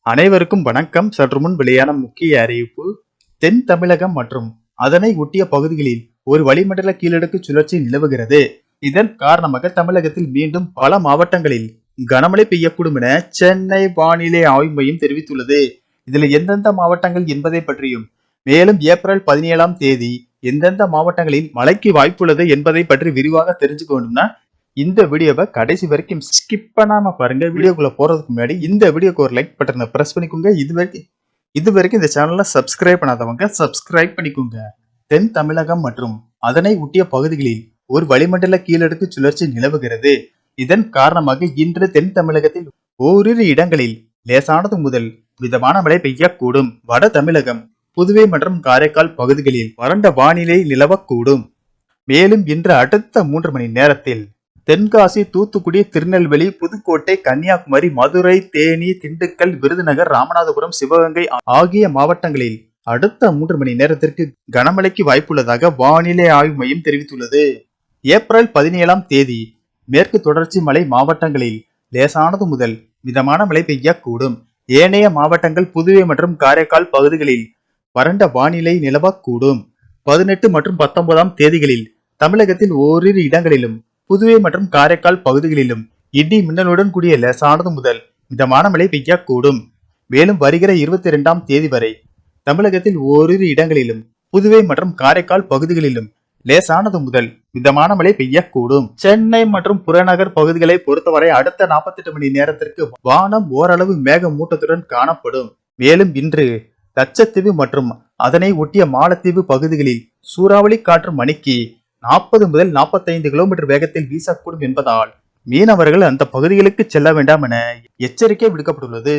அனைவருக்கும் வணக்கம். சற்று முன் வெளியான முக்கிய அறிவிப்பு. தென் தமிழகம் மற்றும் அதனை ஒட்டிய பகுதிகளில் ஒரு வளிமண்டல கீழடுக்கு சுழற்சி நிலவுகிறது. இதன் காரணமாக தமிழகத்தில் மீண்டும் பல மாவட்டங்களில் கனமழை பெய்யக்கூடும் என சென்னை வானிலை ஆய்வு மையம் தெரிவித்துள்ளது. இதில் எந்தெந்த மாவட்டங்கள் என்பதை பற்றியும், மேலும் ஏப்ரல் 17ஆம் தேதி எந்தெந்த மாவட்டங்களில் மழைக்கு வாய்ப்புள்ளது என்பதை பற்றி விரிவாக தெரிஞ்சுக்கணும்னா இந்த வீடியோவை கடைசி வரைக்கும் ஸ்கிப் பண்ணாம பாருங்க. வீடியோக்குள்ள போறதுக்கு முன்னாடி இந்த வீடியோக்கு ஒரு லைக் பட்டனை பிரஸ் பண்ணிக்கோங்க. இது வரைக்கும் இந்த சேனலை சப்ஸ்கிரைப் பண்ணாதவங்க சப்ஸ்கிரைப் பண்ணிக்கோங்க. தென் தமிழகம் மற்றும் அதனை ஒட்டிய பகுதிகளில் ஒரு வளிமண்டல கீழடுக்கு சுழற்சி நிலவுகிறது. இதன் காரணமாக இன்று தென் தமிழகத்தில் ஓரிரு இடங்களில் லேசானது முதல் மிதமான மழை பெய்யக்கூடும். வட தமிழகம், புதுவை மற்றும் காரைக்கால் பகுதிகளில் வறண்ட வானிலை நிலவக்கூடும். மேலும் இன்று அடுத்த 3 மணி நேரத்தில் தென்காசி, தூத்துக்குடி, திருநெல்வேலி, புதுக்கோட்டை, கன்னியாகுமரி, மதுரை, தேனி, திண்டுக்கல், விருதுநகர், ராமநாதபுரம், சிவகங்கை ஆகிய மாவட்டங்களில் அடுத்த 3 மணி நேரத்திற்கு கனமழைக்கு வாய்ப்புள்ளதாக வானிலை ஆய்வு மையம் தெரிவித்துள்ளது. ஏப்ரல் 17ஆம் தேதி மேற்கு தொடர்ச்சி மலை மாவட்டங்களில் லேசானது முதல் மிதமான மழை பெய்யக்கூடும். ஏனைய மாவட்டங்கள், புதுவை மற்றும் காரைக்கால் பகுதிகளில் வறண்ட வானிலை நிலவக்கூடும். 18 மற்றும் 19ஆம் தேதிகளில் தமிழகத்தில் ஓரிரு இடங்களிலும், புதுவை மற்றும் காரைக்கால் பகுதிகளிலும் இடி மின்னலுடன் கூடிய லேசானது முதல் மிதமான மழை பெய்யக்கூடும். மேலும் வருகிற 22ஆம் தேதி வரை தமிழகத்தில் ஓரிரு இடங்களிலும், புதுவை மற்றும் காரைக்கால் பகுதிகளிலும் லேசானது முதல் மிதமான மழை பெய்யக்கூடும். சென்னை மற்றும் புறநகர் பகுதிகளை பொறுத்தவரை அடுத்த 48 மணி நேரத்திற்கு வானம் ஓரளவு மேக மூட்டத்துடன் காணப்படும். மேலும் இன்று லட்சத்தீவு மற்றும் அதனை ஒட்டிய மாலத்தீவு பகுதிகளில் சூறாவளி காற்று மணிக்கு 40 முதல் 45 கிலோமீட்டர் வேகத்தில் வீசக்கூடும் என்பதால் மீனவர்கள் அந்த பகுதிகளுக்கு செல்ல வேண்டாம் என எச்சரிக்கை விடுக்கப்பட்டுள்ளது.